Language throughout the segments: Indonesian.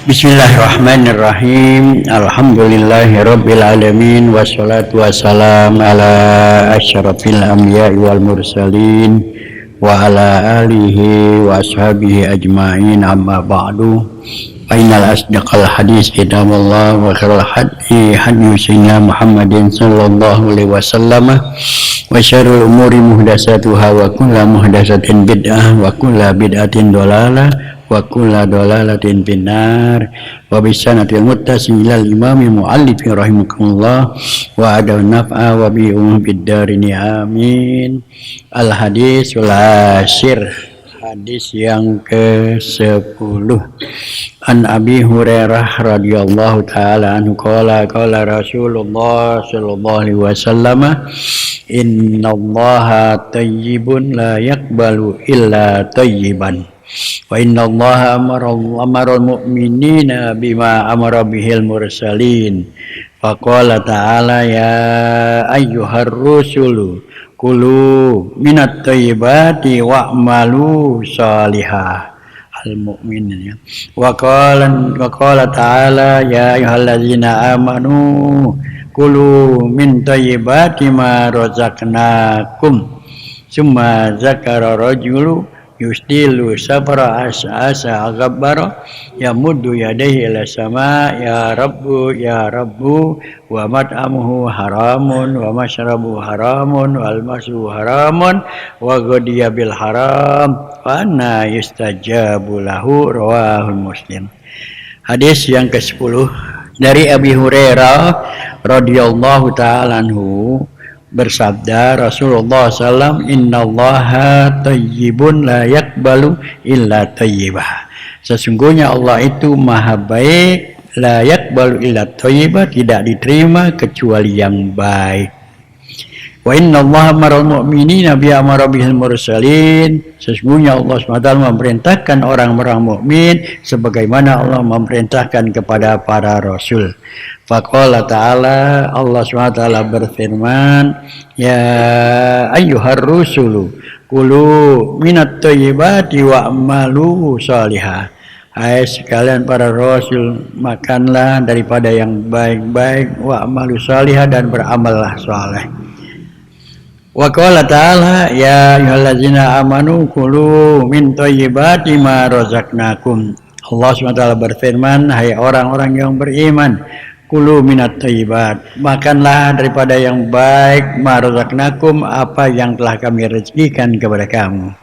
Bismillahirrahmanirrahim. Alhamdulillahirabbil alamin wassalatu wassalamu ala asyrafil anbiya'i wal mursalin wa ala alihi wa ashabihi ajma'in, amma ba'du. Fa innal asdaqal hadis kitabullah wa khairal hadi hadi sayyidina Muhammadin sallallahu alaihi wasallam wa syarrul umuri muhdatsatuha wa kullu muhdatsatin bid'ah wa kullu bid'atin dhalalah wa kullu dhalalatin finnar. Wa bisanatil muttasim ilal imami muallifi rahimakumullah wa adal naf'a wa bi umid darini amin. Al hadisul asyir, hadis yang ke-10. An Abi Hurairah radhiyallahu taala anhu qala Rasulullah sallallahu alaihi wasallam, innallaha thayyibun la yaqbalu illa thayyiban. Wa inna allaha amara al-mu'minina bima amara bihil mursalin. Faqala ta'ala ya ayyuhar rusulu kulu minat thayyibati wa'malu salihah. Al-mu'minin. Wa qala ta'ala ya ayyuhallazina amanu kulu min thayyibati ma razaqnakum. Summa zakara rajulu yustilu sabra asa aghabbara yamuddu yadayhi ila sama ya rabbu wa mat'amuhu haramun wa mashrabu haramun wal masu haramun wa ghadiya bil haram fa anna yustajabu lahu, rawahul Muslim. Hadis yang ke-10 dari Abi Hurairah radhiyallahu taala anhu bersabda Rasulullah SAW, innallaha thayyibun la yaqbalu illa thayyibah. Sesungguhnya Allah itu maha baik, la yaqbalu illa thayyibah, tidak diterima kecuali yang baik. Wa innallaha amaral mu'minina bi amara bihil mursalin. Sesungguhnya Allah SWT memerintahkan orang-orang mukmin sebagaimana Allah memerintahkan kepada para rasul. Faqala ta'ala, Allah SWT berfirman, ya ayyuhar rusulu kulu minat thayyibati wa'malu salihah. Hai sekalian para rasul, makanlah daripada yang baik-baik, wa'malu salihah, dan beramallah saleh. Wa qala ta'ala ya ayyuhallazina amanu kulu min thayyibati ma razaqnakum. Allah SWT berfirman, hai orang-orang yang beriman, kulu minat thayyibat, makanlah daripada yang baik, ma razaqnakum, apa yang telah kami rezekikan kepada kamu.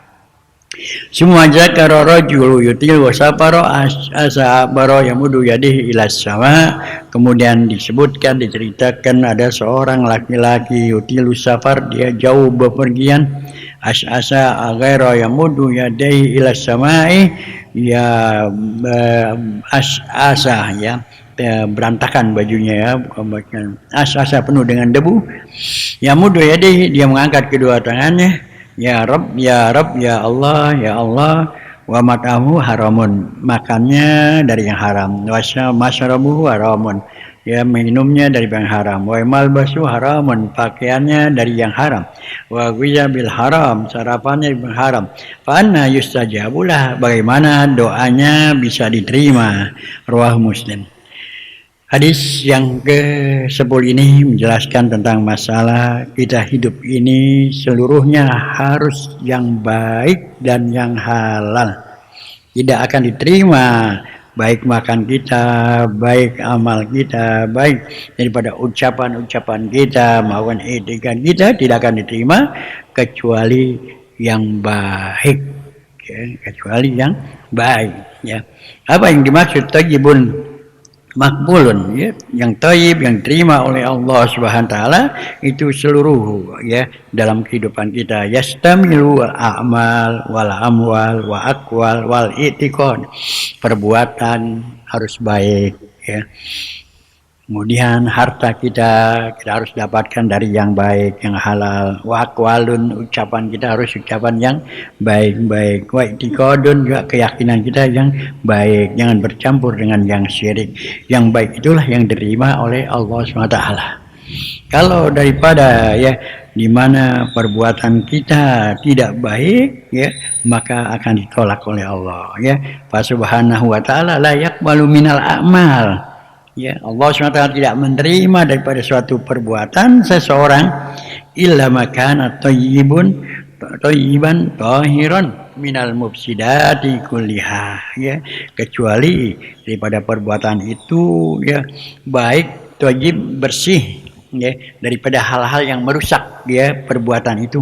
Semua zakara rajulu yutil wasaparo asabaro yamudu yadihi ilas sama. Kemudian disebutkan, diceritakan ada seorang laki-laki yutil safar, dia jauh bepergian, asa aghaira yamudu yadihi ilas samai, ya asa ya berantakan bajunya ya, asa penuh dengan debu. Yamudu yadihi, dia mengangkat kedua tangannya, ya Rabb, ya Rabb, ya Allah, ya Allah. Wa mat'amu haramun, makannya dari yang haram. Wa masyarabuhu haramun, ya minumnya dari yang haram. Wa malbasu haramun, pakaiannya dari yang haram. Wa ghizya bil haram, sarapannya dari yang haram. Fa anna yustajabulah, bagaimana doanya bisa diterima. Rawah Muslim. Hadis yang ke-10 ini menjelaskan tentang masalah kita hidup ini seluruhnya harus yang baik dan yang halal. Tidak akan diterima baik makan kita, baik amal kita, baik daripada ucapan-ucapan kita maupun etikat kita, tidak akan diterima kecuali yang baik, ya, kecuali yang baik. Ya. Apa yang dimaksud thayyibun makbulun, ya, yang thayyib, yang diterima oleh Allah Subhanahu wa taala itu seluruh ya dalam kehidupan kita, yastamilu wal a'mal wal amwal wa aqwal wal i'tiqad, perbuatan harus baik ya. Kemudian harta kita harus dapatkan dari yang baik, yang halal. Wa aqwalun, ucapan kita harus ucapan yang baik-baik. Wa i'tiqadun, juga keyakinan kita yang baik, jangan bercampur dengan yang syirik. Yang baik itulah yang diterima oleh Allah SWT. Kalau daripada ya di mana perbuatan kita tidak baik, ya, maka akan ditolak oleh Allah, ya. Fa subhanahu wa ta'ala la yaqbalu minal a'mal. Ya, Allah SWT tidak menerima daripada suatu perbuatan seseorang illa makana thayyiban tahiran minal mufsidati kulliha, ya, kecuali daripada perbuatan itu, ya, baik, thayyib, bersih, ya, daripada hal-hal yang merusak, ya, perbuatan itu,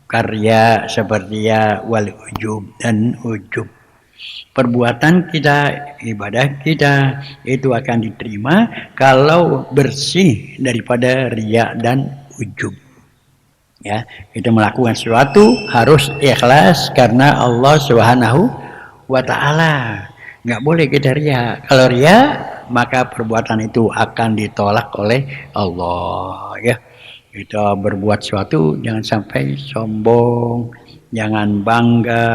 karya seperti ya wal ujub dan ujub. Perbuatan kita, ibadah kita itu akan diterima kalau bersih daripada riya dan ujub. Ya, kita melakukan sesuatu harus ikhlas karena Allah Subhanahu wa ta'ala. Nggak boleh kita riya. Kalau riya, maka perbuatan itu akan ditolak oleh Allah, ya. Kita berbuat sesuatu jangan sampai sombong, jangan bangga,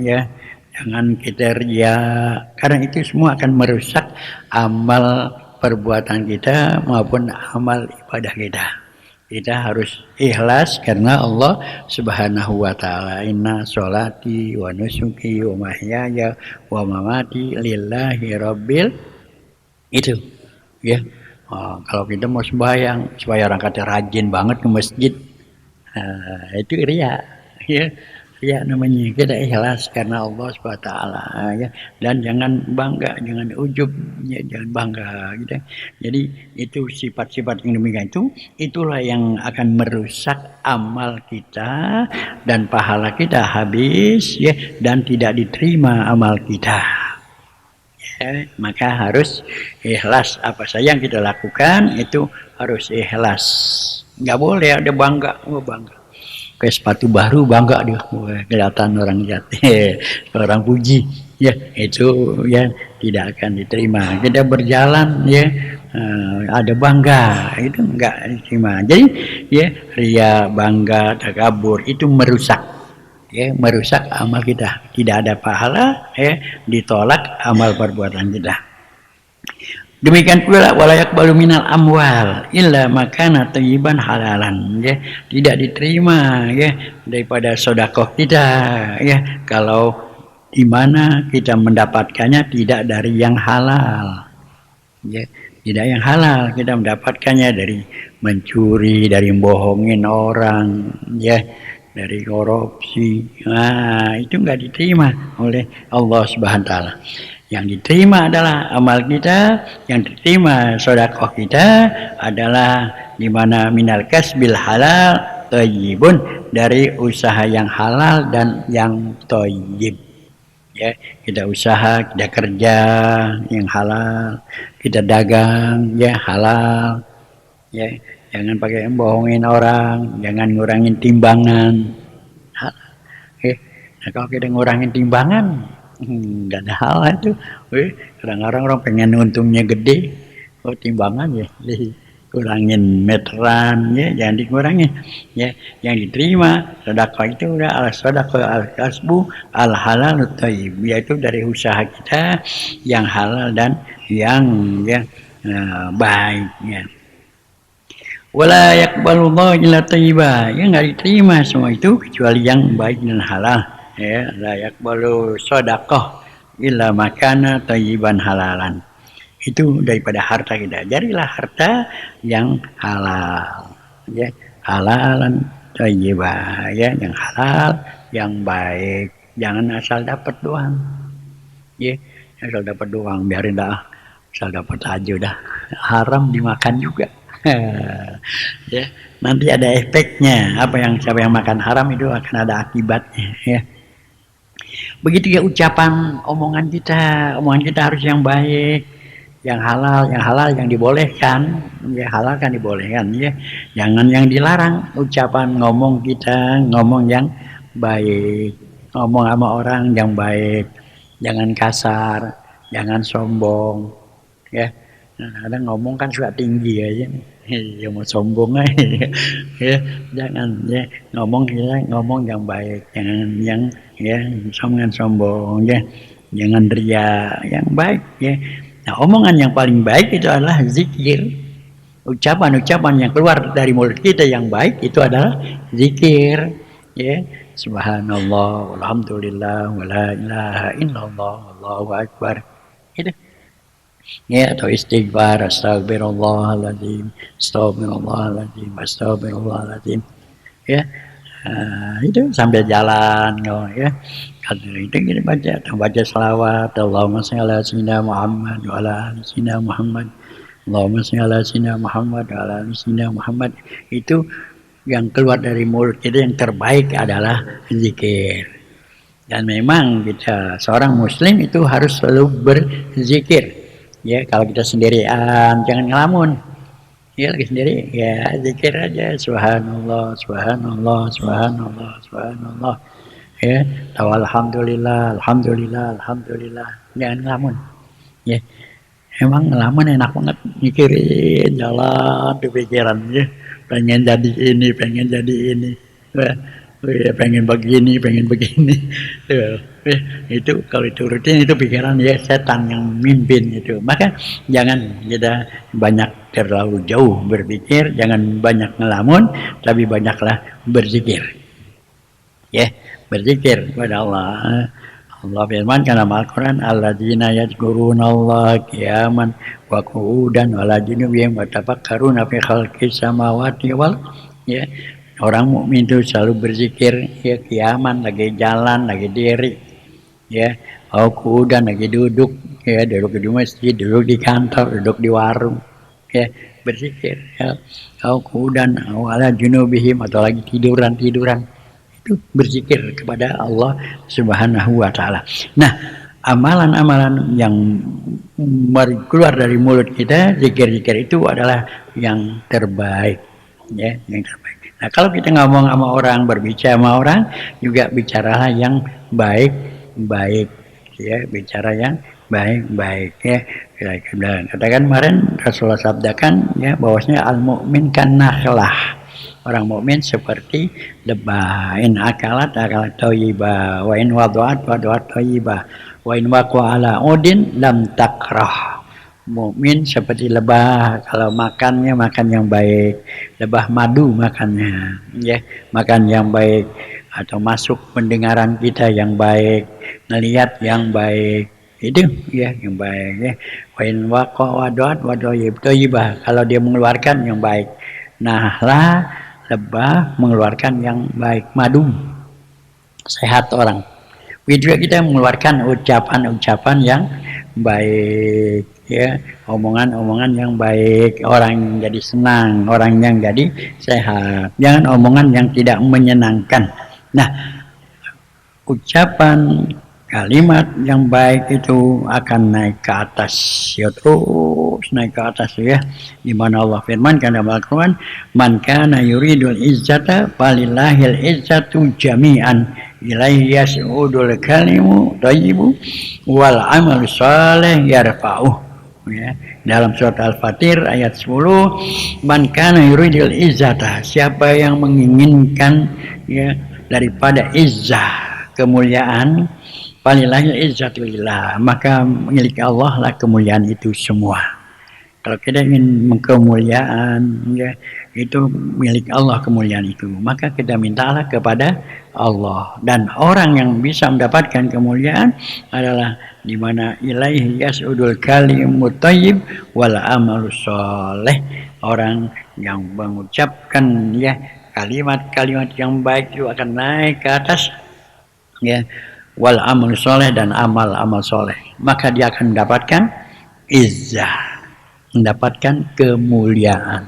ya. Jangan kita riya, karena itu semua akan merusak amal perbuatan kita maupun amal ibadah kita. Kita harus ikhlas karena Allah Subhanahu wa ta'ala. Inna sholati wa nusuki wa mahyaya wa mamati lillahi rabbil, itu, ya. Kalau kita mau sembahyang supaya orang kata rajin banget ke masjid, itu riya, ya. Ya, namanya kita ikhlas karena Allah SWT, ya. Dan jangan bangga, jangan ujub, ya, jangan bangga, gitu. Jadi itu sifat-sifat yang demikian itu, itulah yang akan merusak amal kita dan pahala kita habis, ya, dan tidak diterima amal kita. Ya, maka harus ikhlas, apa saja yang kita lakukan itu harus ikhlas. Nggak boleh ada bangga, bangga. Kayak sepatu baru bangga dia, kelihatan orang jatuh, orang puji, ya, itu, ya, tidak akan diterima. Kita berjalan, ya, ada bangga, itu enggak diterima. Jadi, ya, ria, bangga, takabur itu merusak, ya, merusak amal kita. Tidak ada pahala, ya, ditolak amal perbuatan kita. Demikian pula wala yaqbalu minal amwal illa makana thayyiban halalan, ya, tidak diterima, ya, daripada sedekah kita, ya, kalau di mana kita mendapatkannya tidak dari yang halal, ya, tidak yang halal, kita mendapatkannya dari mencuri, dari membohongin orang, ya, dari korupsi. Nah, itu enggak diterima oleh Allah Subhanahu wa ta'ala. Yang diterima adalah amal kita, yang diterima sedekah kita adalah di mana minal kasbil halal thayyibun, dari usaha yang halal dan yang thayyib. Ya, kita usaha, kita kerja yang halal, kita dagang, ya, halal. Ya, jangan pakai bohongin orang, jangan ngurangin timbangan. Nah, kalau kita ngurangin timbangan, nggak ada hal itu. Kadang-kadang orang pengen untungnya gede, timbangan, ya, kurangin meteran, ya, jangan dikurangin, ya. Yang diterima sedekah itu udah al sedekah al kasbu al halal thayyib, yaitu dari usaha kita yang halal dan yang, ya, baik, ya. Wala yaqbalullahu illa thayyiba, ya, nggak diterima semua itu kecuali yang baik dan halal, ya. La yaqbalu shadaqah illa makana thayyiban halalan, itu daripada harta kita. Jadilah harta yang halal, ya, halalan thayyibah, ya, yang halal, yang baik. Jangan asal dapat doang, ya, asal dapat doang, biarin dah, asal dapat aja udah, haram dimakan juga. Ya, nanti ada efeknya. Siapa yang makan haram itu akan ada akibatnya, ya. Begitu, ya, ucapan omongan kita harus yang baik, yang halal yang dibolehkan, ya, halal kan dibolehkan, ya. Jangan yang dilarang. Ucapan ngomong kita ngomong yang baik, ngomong sama orang yang baik, jangan kasar, jangan sombong, ya. Nah, kadang ngomong kan suka tinggi aja, ya, mau sombong aja, ya, jangan, ya, ngomong yang baik, jangan yang, ya, sombong, ya, jangan ria, yang baik, ya. Nah, omongan yang paling baik itu adalah zikir. ucapan-ucapan yang keluar dari mulut kita yang baik itu adalah zikir, ya. Subhanallah, alhamdulillah, wala ilaha illallah, Allahu akbar. Itu. Ya, atau istighfar, astagfirullahaladzim, astagfirullahaladzim, astagfirullahaladzim. Ya, itu sambil jalan, ya. Kalau itu kita baca, atau baca selawat, Allahumma shalli ala sayyidina Muhammad wa ala ali sayyidina Muhammad. Allahumma shalli ala sayyidina Muhammad wa ala ali sayyidina Muhammad. Itu yang keluar dari mulut kita yang terbaik adalah zikir. Dan memang kita seorang muslim itu harus selalu berzikir. Ya, kalau kita sendirian jangan ngelamun. Ya, lagi sendiri ya zikir aja, subhanallah, subhanallah, subhanallah, subhanallah. Ya, alhamdulillah, alhamdulillah, alhamdulillah. Jangan ngelamun. Ya. Emang ngelamun enak banget mikirin jalan di pikiran, ya. Pengen jadi ini, pengen jadi ini. Ya, pengen begini, pengen begini. Itu kalau itu rutin itu pikiran ya setan yang mimpin itu. Maka jangan kita banyak terlalu jauh berpikir, jangan banyak ngelamun, tapi banyaklah berzikir. Ya, berzikir kepada Allah. Allah firman dalam Al-Quran, alladzina yadhkurunallaha qiyaman wa qu'udan wa ala junubihim wa tafakkaruna fi khalqis samawati wal, ya. Orang mukmin itu selalu berzikir, ya, qiyaman, lagi jalan, lagi diri, ya, au qu'udan, lagi duduk, ya, duduk di masjid, duduk di kantor, duduk di warung, ya, berzikir, ya, au qu'udan au ala junubihim, atau lagi tiduran itu berzikir kepada Allah Subhanahu wa taala. Nah, amalan-amalan yang keluar dari mulut kita, zikir-zikir itu adalah yang terbaik, ya, yang terbaik. Nah, kalau kita ngomong sama orang, berbicara sama orang, juga bicaralah yang baik-baik, ya, bicara yang baik-baik, ya. Katakan kemarin Rasulullah sabdakan, ya, bahwasanya al-mu'min kan nakhlah. Orang mukmin seperti lebah, in akalat thayyibah, wa in wadu'at thayyibah, wa in waqa'a ala udin lam takrah. Mukmin seperti lebah, kalau makannya makan yang baik, lebah madu makannya, ya, makan yang baik, atau masuk pendengaran kita yang baik, melihat yang baik, itu, ya, yang baik, ya. Wa in waqa'a thayyibah, kalau dia mengeluarkan yang baik. Nah, lebah mengeluarkan yang baik, madu, sehat orang. Juga kita mengeluarkan ucapan-ucapan yang baik, ya, omongan-omongan yang baik, orang jadi senang, orang yang jadi sehat. Jangan omongan yang tidak menyenangkan. Nah, ucapan kalimat yang baik itu akan naik ke atas, ya, terus naik ke atas, ya. Di mana Allah firman dalam Al-Quran, man kana yuridul izzata falillahil izzatu jami'an ilaihi yas'udul kalimu thayyibu wal amal saleh yarfa'uh, ya. Dalam surat Al-Fatir ayat 10, man kana yuridul izzata, siapa yang menginginkan, ya, daripada izzah, kemuliaan, falillahil izzatu lillah, maka milik Allah lah kemuliaan itu semua. Kalau kita ingin kemuliaan, ya, itu milik Allah kemuliaan itu, maka kita mintalah kepada Allah. Dan orang yang bisa mendapatkan kemuliaan adalah di mana ilaihi yas'udul kalimut thayyib wal amalus shalih, orang yang mengucapkan, ya, kalimat-kalimat yang baik itu akan naik ke atas, ya, wal amal soleh, dan amal-amal soleh, maka dia akan mendapatkan izzah, mendapatkan kemuliaan.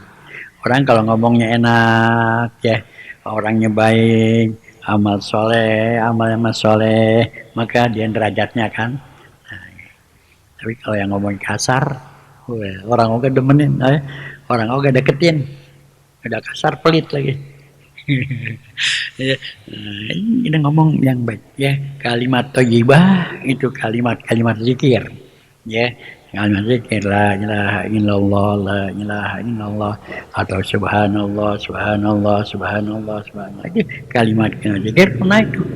Orang kalau ngomongnya enak, ya, orangnya baik, amal soleh, amal soleh, maka dia derajatnya kan. Nah, tapi kalau yang ngomong kasar, orang oga demenin, orang oga deketin, udah kasar pelit lagi. Ya, kita ngomong yang baik, ya, kalimat thayyibah itu kalimat-kalimat zikir, ya, kalimat zikir, la ilaha illallah, la ilaha illallah, atau subhanallah, subhanallah, subhanallah, subhanallah, itu kalimat zikir naik tuh,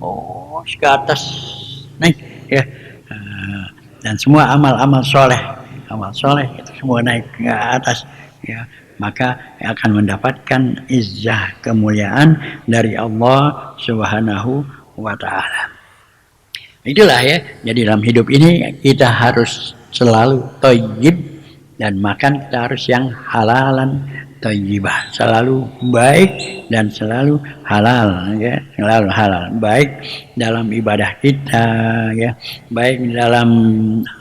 oh, ke atas naik, ya. Dan semua amal-amal soleh, amal soleh itu semua naik ke atas, ya, maka akan mendapatkan izzah kemuliaan dari Allah Subhanahu wa taala. Itulah ya, jadi dalam hidup ini kita harus selalu thayyib, dan makan kita harus yang halalan thayyibah, selalu baik dan selalu halal ya, selalu halal, baik dalam ibadah kita ya, baik dalam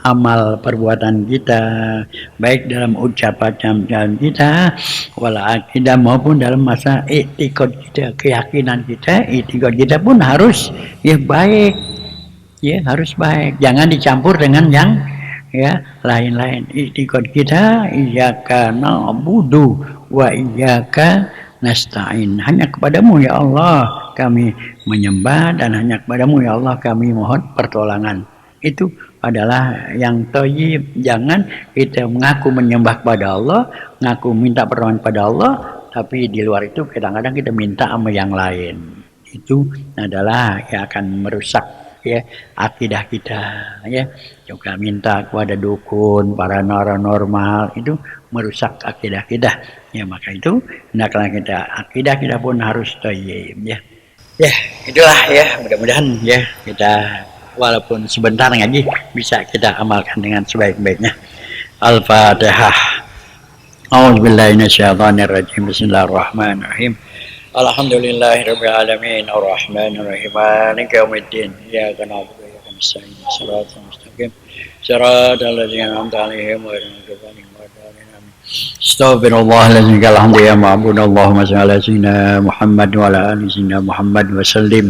amal perbuatan kita, baik dalam ucapan kita, wala akidah, maupun dalam masa i'tiqad kita, keyakinan kita, i'tiqad kita pun harus ya baik ya, harus baik, jangan dicampur dengan yang ya lain-lain. I'tiqad kita iyyaka na'budu wa iyyaka nasta'in, hanya kepadamu ya Allah kami menyembah, dan hanya kepadamu ya Allah kami mohon pertolongan. Itu adalah yang thayyib. Jangan kita mengaku menyembah kepada Allah, ngaku minta pertolongan pada Allah, tapi di luar itu kadang-kadang kita minta sama yang lain. Itu adalah yang akan merusak ya akidah kita ya. Juga minta kepada dukun, para paranormal, itu merusak akidah kita ya. Maka itu hendaklah kita, akidah kita pun harus thayyib ya. Ya itulah ya, mudah-mudahan ya kita walaupun sebentar ngaji bisa kita amalkan dengan sebaik-baiknya. Al-Fatihah. A'udzubillahi minasyaitonirrajim. Bismillahirrahmanirrahim. Alhamdulillahirabbil alamin, arrahmanir rahim, maliki yaumiddin, iyyaka na'budu wa iyyaka nasta'in, shiratal mustaqim, shiratal ladzina an'amta 'alaihim ghairil maghdubi 'alaihim waladdallin. Astaghfirullahaladzim, alhamdulillah, ma'bud, Allahumma shalli ala sayyidina Muhammad wa ala ali sayyidina Muhammad wa sallim,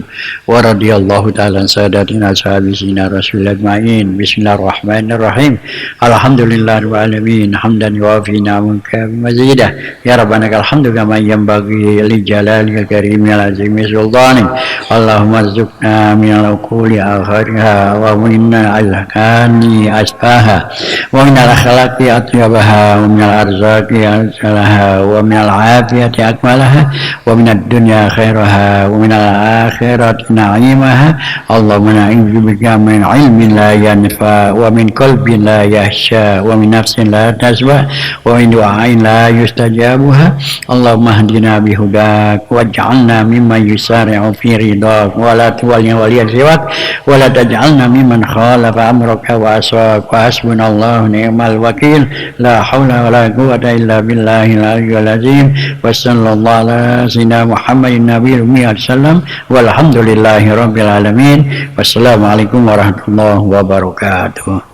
wa radiyallahu ta'ala an sadatina sahabi sayyidina Rasulullah ajma'in. Bismillahirrahmanirrahim. Alhamdulillahirabbil alamin, hamdan yuwafi ni'amaka mazidah, ya rabbana alhamdu kama yanbaghi li jalalil karimil azimi sultanik. Allahumma rzuqna minal uquli akhariha wa minna al-hakani asfaha wa minal akhlaqi atyabaha wa minal arzaqi arsalaha wa minal afiyati akmalaha wa minad dunya khairaha wa minal akhirati na'imaha. Allahumma na'udzu bika min ilmin la yanfa wa min qalbin la yahsha wa min nafsin la tasba wa min du'ain la yustajabuha. Allahumma hdina bihudak waj'alna mimman yusari'u fi ridak wa la tuwalliya waliyan siwak wa la taj'alna mimman khalafa amraka wa aswak. Wa hasbunallahu ni'mal wakil, la hawla wa la quwwata illa billahil aliyyil azim. Wa sallallahu ala sayyidina Muhammadin nabiyil ummi sallam, walhamdulillahi rabbil alamin. Wassalamualaikum warahmatullahi wabarakatuh.